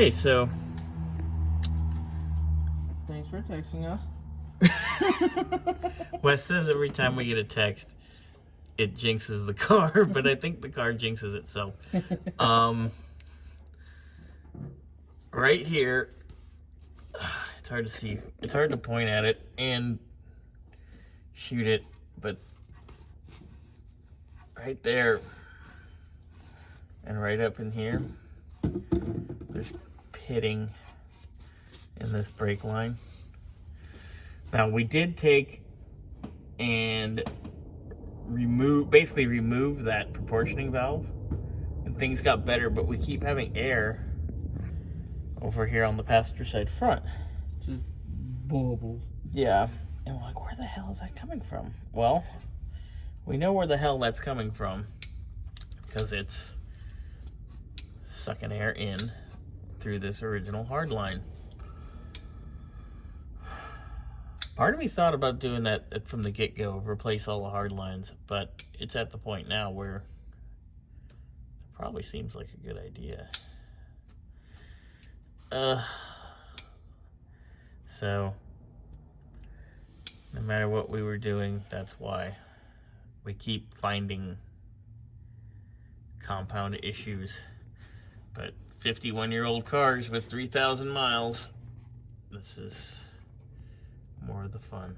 Hey, so Thanks for texting us. Wes says every time we get a text, it jinxes the car, but I think the car jinxes itself. Right here, it's hard to see. It's hard to point at it and shoot it, but right there and right up in here, there's pitting in this brake line. Now, we did take and basically remove that proportioning valve, and things got better, but we keep having air over here on the passenger side front. Just bubbles. Yeah. And we're like, where the hell is that coming from? Well, we know where the hell that's coming from because it's sucking air in through this original hard line. Part of me thought about doing that from the get-go, replace all the hard lines, but it's at the point now where it probably seems like a good idea. So, no matter what we were doing, that's why we keep finding compound issues. But 51-year-old cars with 3,000 miles, this is more of the fun.